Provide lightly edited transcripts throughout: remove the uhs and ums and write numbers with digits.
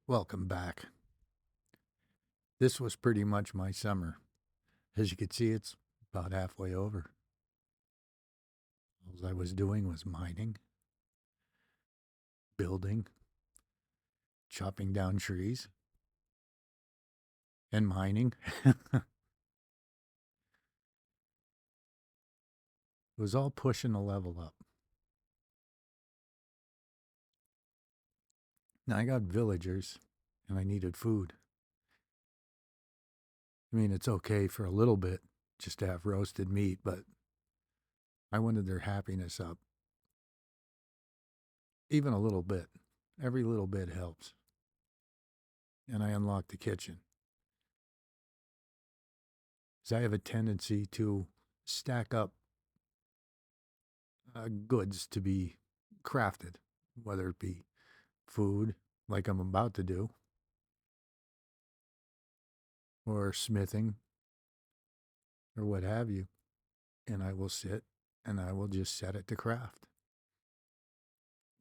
Welcome back. This was pretty much my summer. As you can see, it's about halfway over. All I was doing was mining, building, chopping down trees, and mining. It was all pushing the level up. Now I got villagers, and I needed food. I mean, it's okay for a little bit just to have roasted meat, but I wanted their happiness up. Even a little bit. Every little bit helps. And I unlocked the kitchen. Because I have a tendency to stack up goods to be crafted, whether it be food, like I'm about to do, or smithing, or what have you. And I will sit and I will just set it to craft.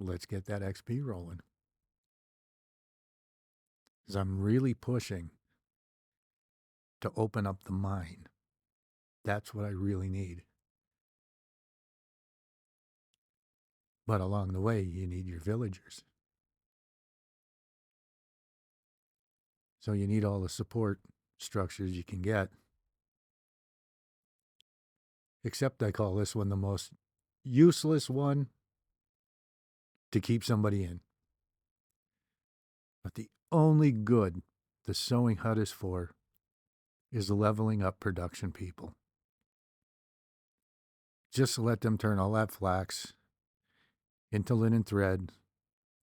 Let's get that XP rolling. Because I'm really pushing to open up the mine. That's what I really need. But along the way, you need your villagers. So you need all the support structures you can get. Except I call this one the most useless one to keep somebody in. But the only good the sewing hut is for is leveling up production people. Just let them turn all that flax into linen thread,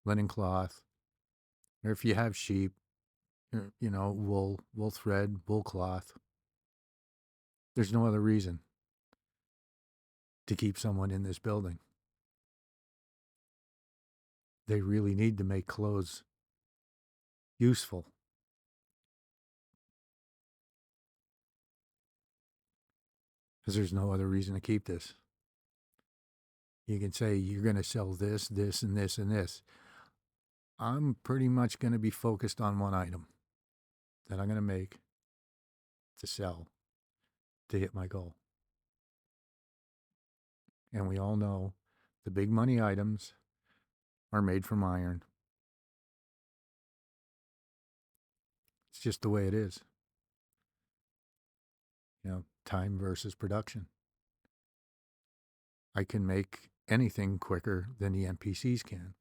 linen cloth, or if you have sheep, wool thread, wool cloth. There's no other reason to keep someone in this building. They really need to make clothes useful. Because there's no other reason to keep this. You can say you're going to sell this, this, and this, and this. I'm pretty much going to be focused on one item that I'm going to make to sell to hit my goal. And we all know the big money items are made from iron. It's just the way it is. Time versus production. I can make anything quicker than the NPCs can.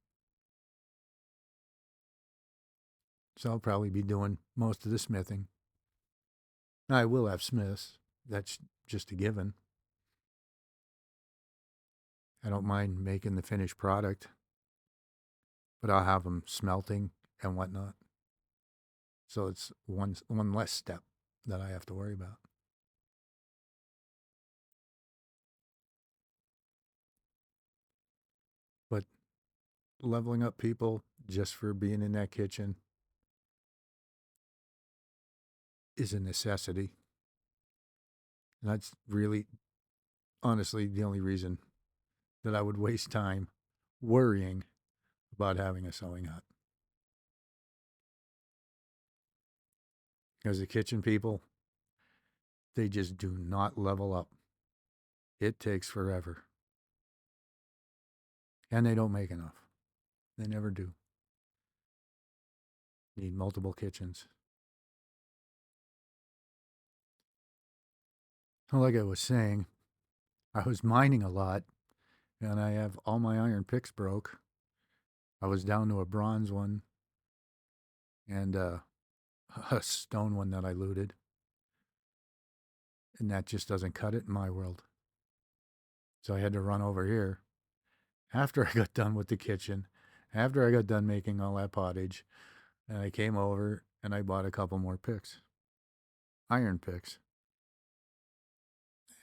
So I'll probably be doing most of the smithing. Now, I will have smiths. That's just a given. I don't mind making the finished product, but I'll have them smelting and whatnot. So it's one less step that I have to worry about. But leveling up people just for being in that kitchen is a necessity. And that's really, honestly, the only reason that I would waste time worrying about having a sewing hut. Because the kitchen people, they just do not level up. It takes forever. And they don't make enough. They never do. Need multiple kitchens. Like I was saying, I was mining a lot, and I have all my iron picks broke. I was down to a bronze one and a stone one that I looted. And that just doesn't cut it in my world. So I had to run over here after I got done with the kitchen, after I got done making all that pottage, and I came over and I bought a couple more picks, iron picks,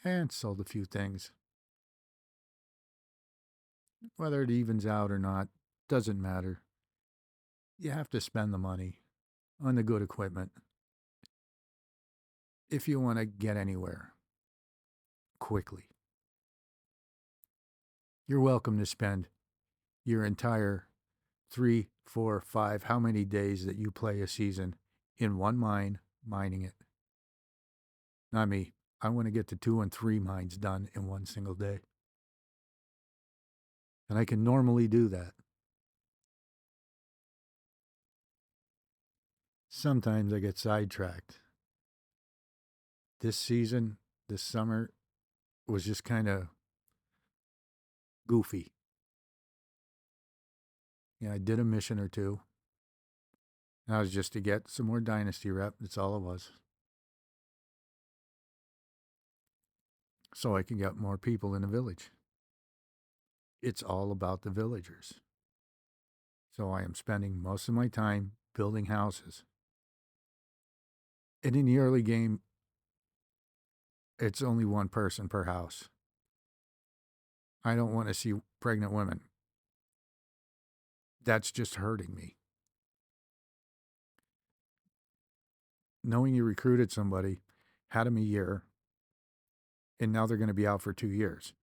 and sold a few things. Whether it evens out or not, doesn't matter. You have to spend the money on the good equipment if you want to get anywhere quickly. You're welcome to spend your entire 3, 4, 5, how many days that you play a season in one mine, mining it. Not me. I want to get to 2 and 3 mines done in one single day. And I can normally do that. Sometimes I get sidetracked. This season, this summer, was just kind of goofy. Yeah, I did a mission or two. That was just to get some more Dynasty rep. That's all it was. So I can get more people in the village. It's all about the villagers. So I am spending most of my time building houses. And in the early game, it's only one person per house. I don't want to see pregnant women. That's just hurting me. Knowing you recruited somebody, had them a year, and now they're going to be out for 2 years.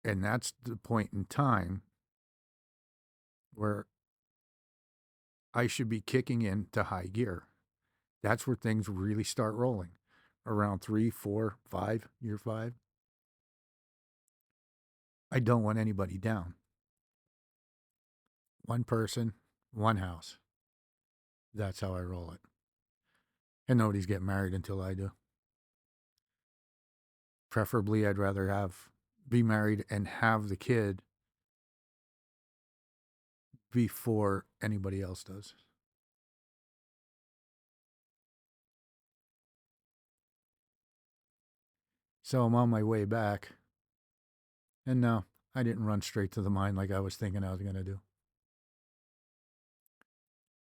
And that's the point in time where I should be kicking into high gear. That's where things really start rolling. Around 3, 4, 5, year 5. I don't want anybody down. One person, one house. That's how I roll it. And nobody's getting married until I do. Preferably, I'd rather be married and have the kid before anybody else does. So I'm on my way back. And no, I didn't run straight to the mine like I was thinking I was going to do.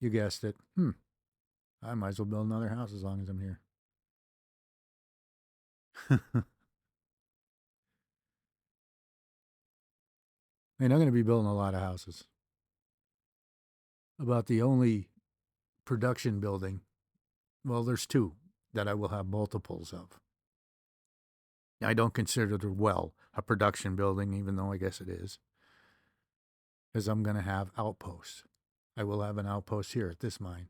You guessed it. I might as well build another house as long as I'm here. And I'm going to be building a lot of houses. About the only production building, well, there's 2 that I will have multiples of. I don't consider it a production building, even though I guess it is, because I'm going to have outposts. I will have an outpost here at this mine.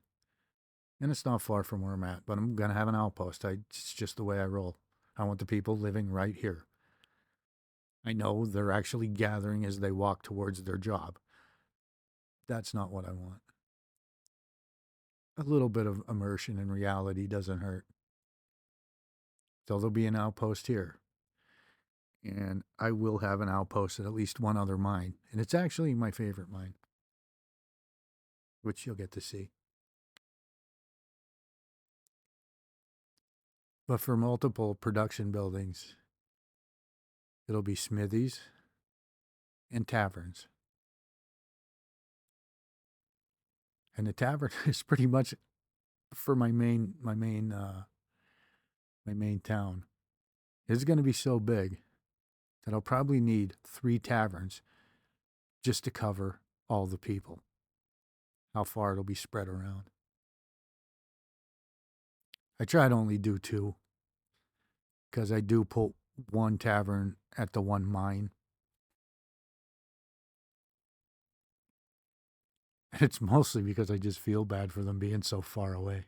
And it's not far from where I'm at, but I'm going to have an outpost. It's just the way I roll. I want the people living right here. I know they're actually gathering as they walk towards their job. That's not what I want. A little bit of immersion in reality doesn't hurt. So there'll be an outpost here. And I will have an outpost at least one other mine. And it's actually my favorite mine, which you'll get to see. But for multiple production buildings, it'll be smithies and taverns. And the tavern is pretty much for my main town. It's going to be so big that I'll probably need 3 taverns just to cover all the people. How far it'll be spread around. I try to only do 2 because I do put 1 tavern at the 1 mine. It's mostly because I just feel bad for them being so far away.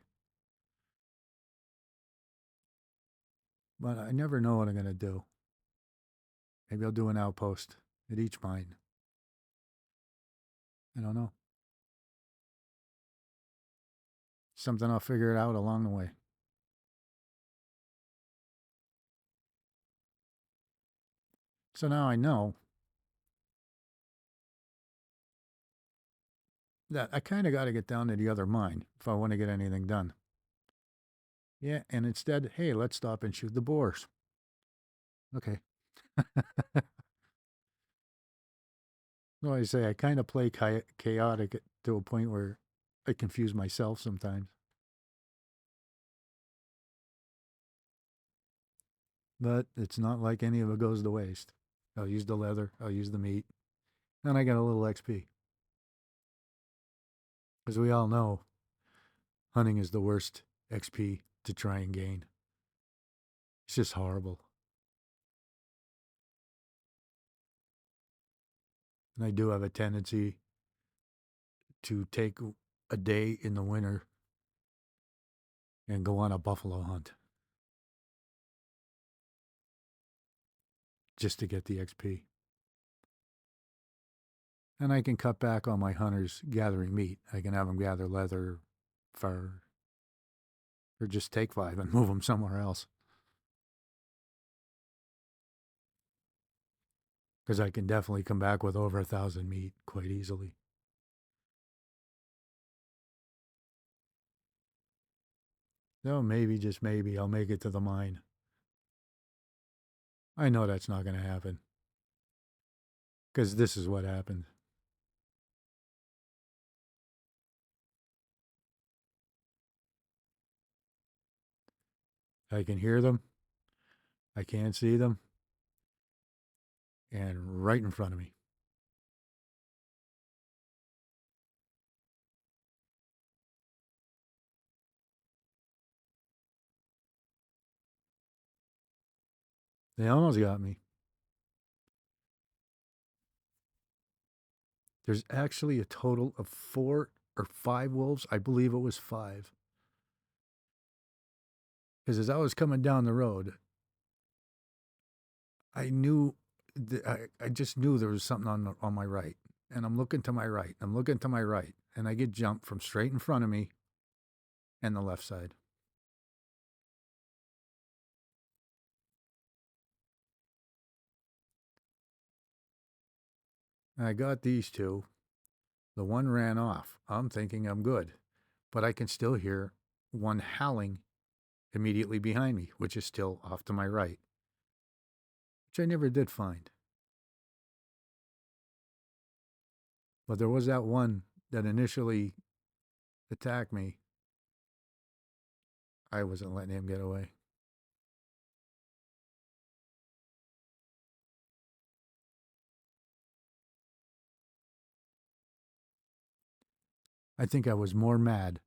But I never know what I'm going to do. Maybe I'll do an outpost at each mine. I don't know. Something I'll figure it out along the way. So now I know that I kind of got to get down to the other mine if I want to get anything done. Yeah, and instead, hey, let's stop and shoot the boars. Okay. No, I say I kind of play chaotic to a point where I confuse myself sometimes. But it's not like any of it goes to waste. I'll use the leather, I'll use the meat, and I got a little XP. As we all know, hunting is the worst XP to try and gain. It's just horrible. And I do have a tendency to take a day in the winter and go on a buffalo hunt just to get the XP. And I can cut back on my hunters gathering meat. I can have them gather leather, fur, or just take 5 and move them somewhere else. Because I can definitely come back with over 1,000 meat quite easily. No, maybe, just maybe, I'll make it to the mine. I know that's not going to happen. Because this is what happened. I can hear them. I can't see them. And right in front of me. They almost got me. There's actually a total of 4 or 5 wolves. I believe it was 5. Because as I was coming down the road, I knew, I just knew there was something on my right. And I'm looking to my right. I'm looking to my right. And I get jumped from straight in front of me and the left side. And I got these 2. The one ran off. I'm thinking I'm good. But I can still hear one howling immediately behind me, which is still off to my right, which I never did find. But there was that one that initially attacked me. I wasn't letting him get away. I think I was more mad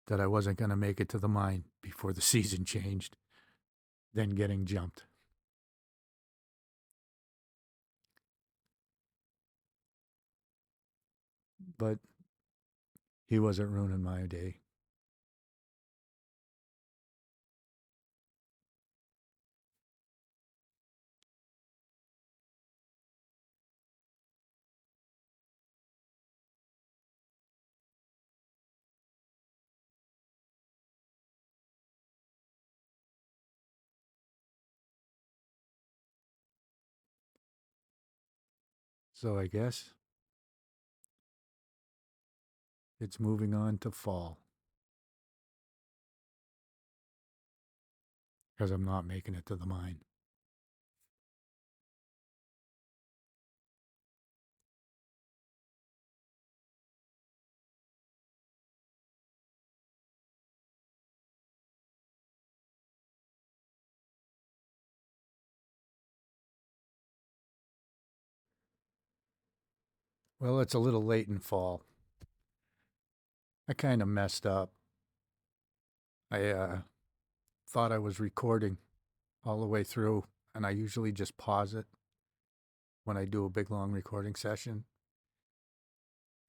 that I wasn't going to make it to the mine before the season changed than getting jumped. But he wasn't ruining my day. So I guess it's moving on to fall. Because I'm not making it to the mine. Well, it's a little late in fall. I kind of messed up. I thought I was recording all the way through, and I usually just pause it when I do a big long recording session.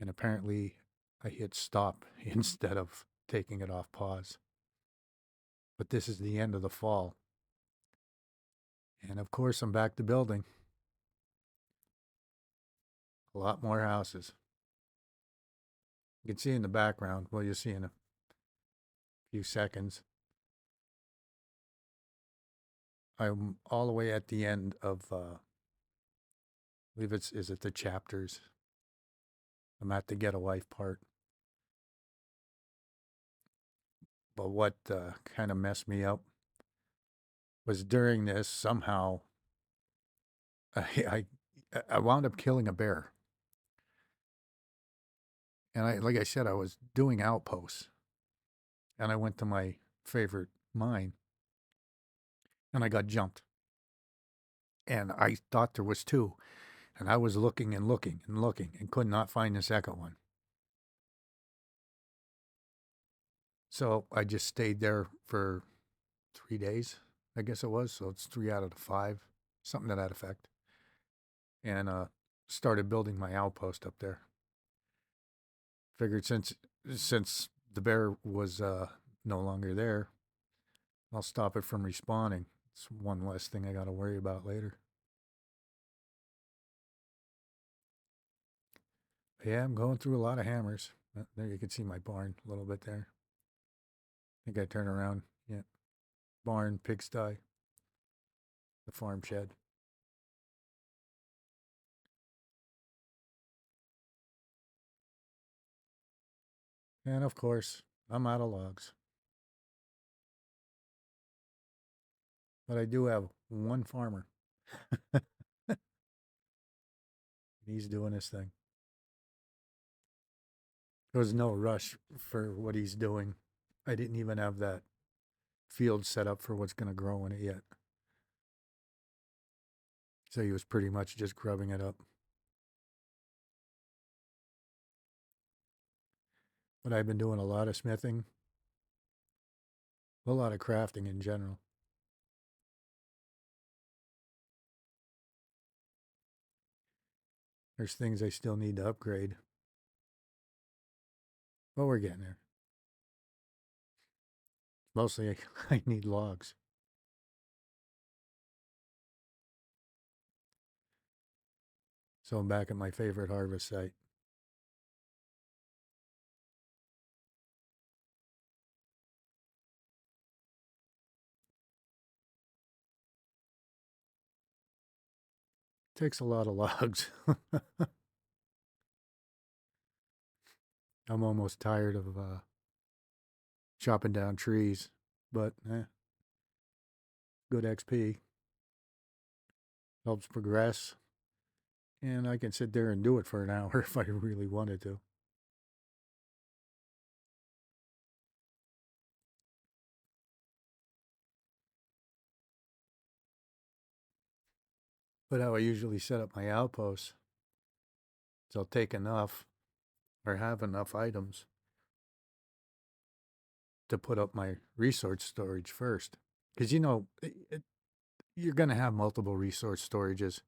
And apparently I hit stop instead of taking it off pause. But this is the end of the fall. And of course, I'm back to building. A lot more houses. You can see in the background, well, you'll see in a few seconds. I'm all the way at the end of, I believe is it the chapters? I'm at the get a wife part. But what kind of messed me up was during this, somehow, I wound up killing a bear. And like I said, I was doing outposts. And I went to my favorite mine. And I got jumped. And I thought there was 2. And I was looking and looking and looking and could not find the second one. So I just stayed there for 3 days, I guess it was. So it's 3 out of the 5, something to that effect. And started building my outpost up there. Figured since the bear was no longer there, I'll stop it from respawning. It's one less thing I got to worry about later. Yeah, I'm going through a lot of hammers. There you can see my barn a little bit there. I think I turn around. Yeah. Barn, pigsty, the farm shed. And of course, I'm out of logs. But I do have one farmer. He's doing his thing. There was no rush for what he's doing. I didn't even have that field set up for what's going to grow in it yet. So he was pretty much just grubbing it up. But I've been doing a lot of smithing, a lot of crafting in general. There's things I still need to upgrade. But we're getting there. Mostly I need logs. So I'm back at my favorite harvest site. Takes a lot of logs. I'm almost tired of chopping down trees, but good XP. Helps progress. And I can sit there and do it for an hour if I really wanted to. But how I usually set up my outposts is I'll take enough or have enough items to put up my resource storage first. Because, you're going to have multiple resource storages.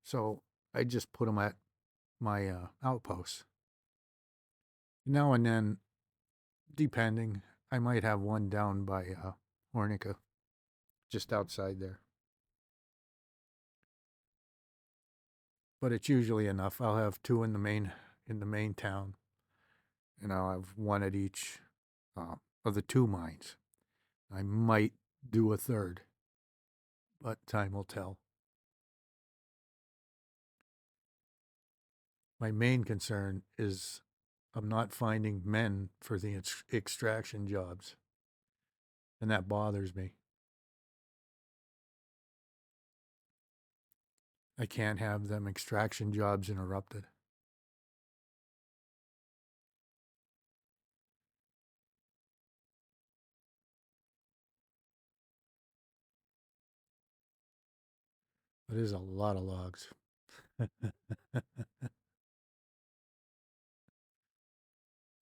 So I just put them at my outposts. Now and then, depending, I might have one down by Hornica, just outside there. But it's usually enough. I'll have two in the main town, and I'll have one at each of the two mines. I might do a third, but time will tell. My main concern is I'm not finding men for the extraction jobs, and that bothers me. I can't have them extraction jobs interrupted. It is a lot of logs.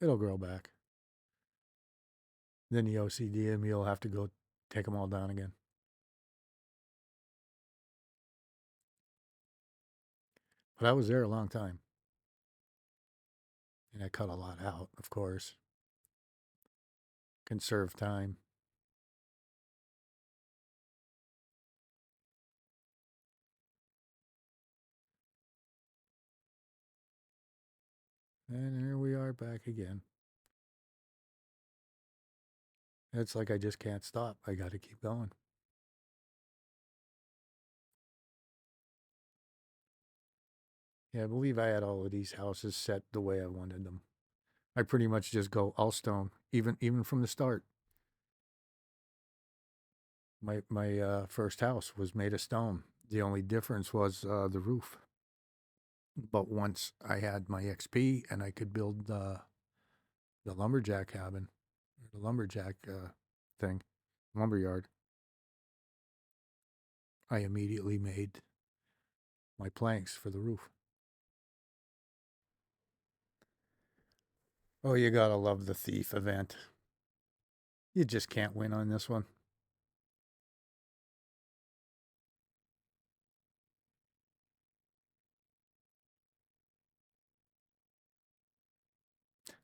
It'll grow back. Then the OCD in me will have to go take them all down again. But I was there a long time. And I cut a lot out, of course. Conserve time. And here we are back again. It's like I just can't stop. I got to keep going. Yeah, I believe I had all of these houses set the way I wanted them. I pretty much just go all stone, even from the start. My first house was made of stone. The only difference was the roof. But once I had my XP and I could build the lumberjack cabin, the lumberjack thing, lumberyard, I immediately made my planks for the roof. Oh, you gotta love the thief event. You just can't win on this one.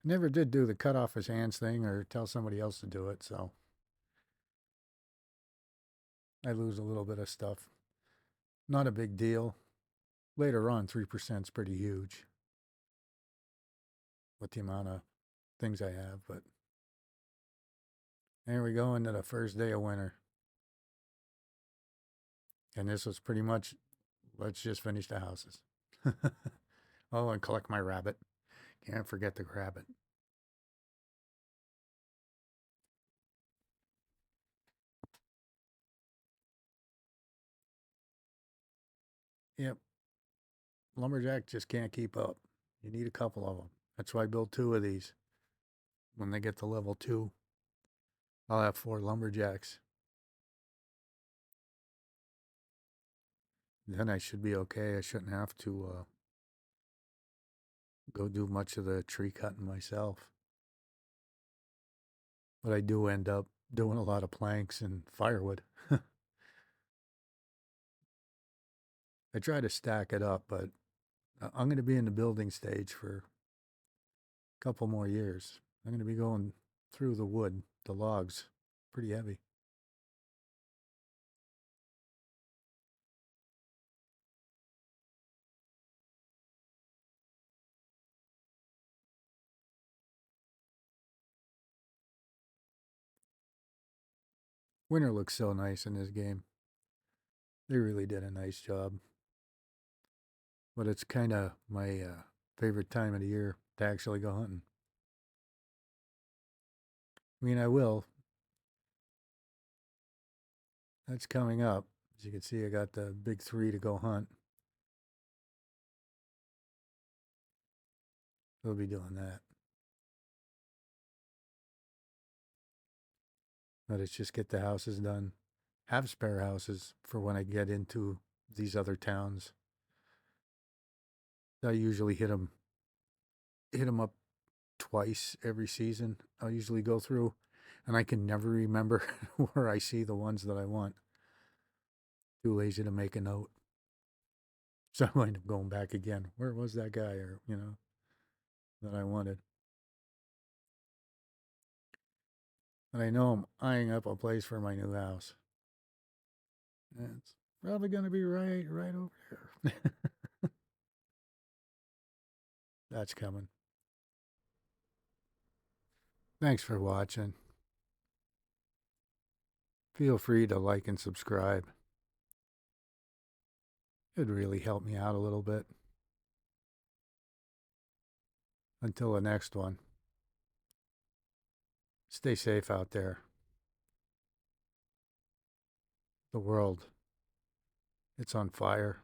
Never did do the cut off his hands thing or tell somebody else to do it, so I lose a little bit of stuff. Not a big deal. Later on, 3% is pretty huge with the amount of things I have, but there we go into the first day of winter. And this was pretty much, let's just finish the houses. Oh, and collect my rabbit. Can't forget the rabbit. Yep. Lumberjack just can't keep up. You need a couple of them. That's why I built 2 of these. When they get to level 2, I'll have 4 lumberjacks. Then I should be okay. I shouldn't have to go do much of the tree cutting myself. But I do end up doing a lot of planks and firewood. I try to stack it up, but I'm going to be in the building stage for a couple more years. I'm going to be going through the wood, the logs, pretty heavy. Winter looks so nice in this game. They really did a nice job. But it's kind of my favorite time of the year to actually go hunting. I mean, I will. That's coming up. As you can see, I got the big 3 to go hunt. We'll be doing that. But it's just get the houses done. Have spare houses for when I get into these other towns. I usually hit them up twice every season. I'll usually go through, and I can never remember where I see the ones that I want. Too lazy to make a note. So I wind up going back again. Where was that guy, or, that I wanted? And I know I'm eyeing up a place for my new house. And it's probably going to be right over there. That's coming. Thanks for watching. Feel free to like and subscribe. It'd really help me out a little bit. Until the next one, stay safe out there. The world, it's on fire.